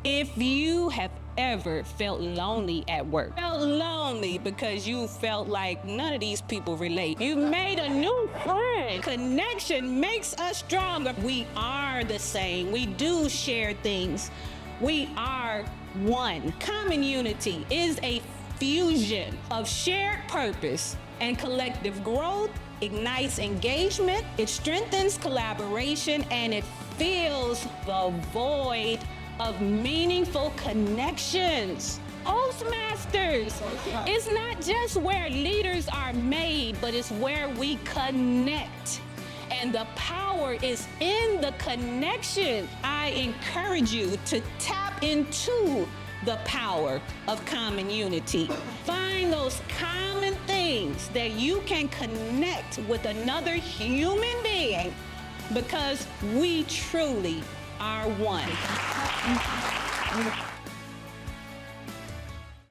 If you have ever felt lonely at work, felt lonely because you felt like none of these people relate, you made a new friend. Connection makes us stronger. We are the same. We do share things. We are one. Common unity is a fusion of shared purpose and collective growth. Ignites engagement, it strengthens collaboration, and it fills the void of meaningful connections. Toastmasters, it's not just where leaders are made, but it's where we connect. And the power is in the connection. I encourage you to tap into the power of common unity. Find those common things that you can connect with another human being, because we truly are one.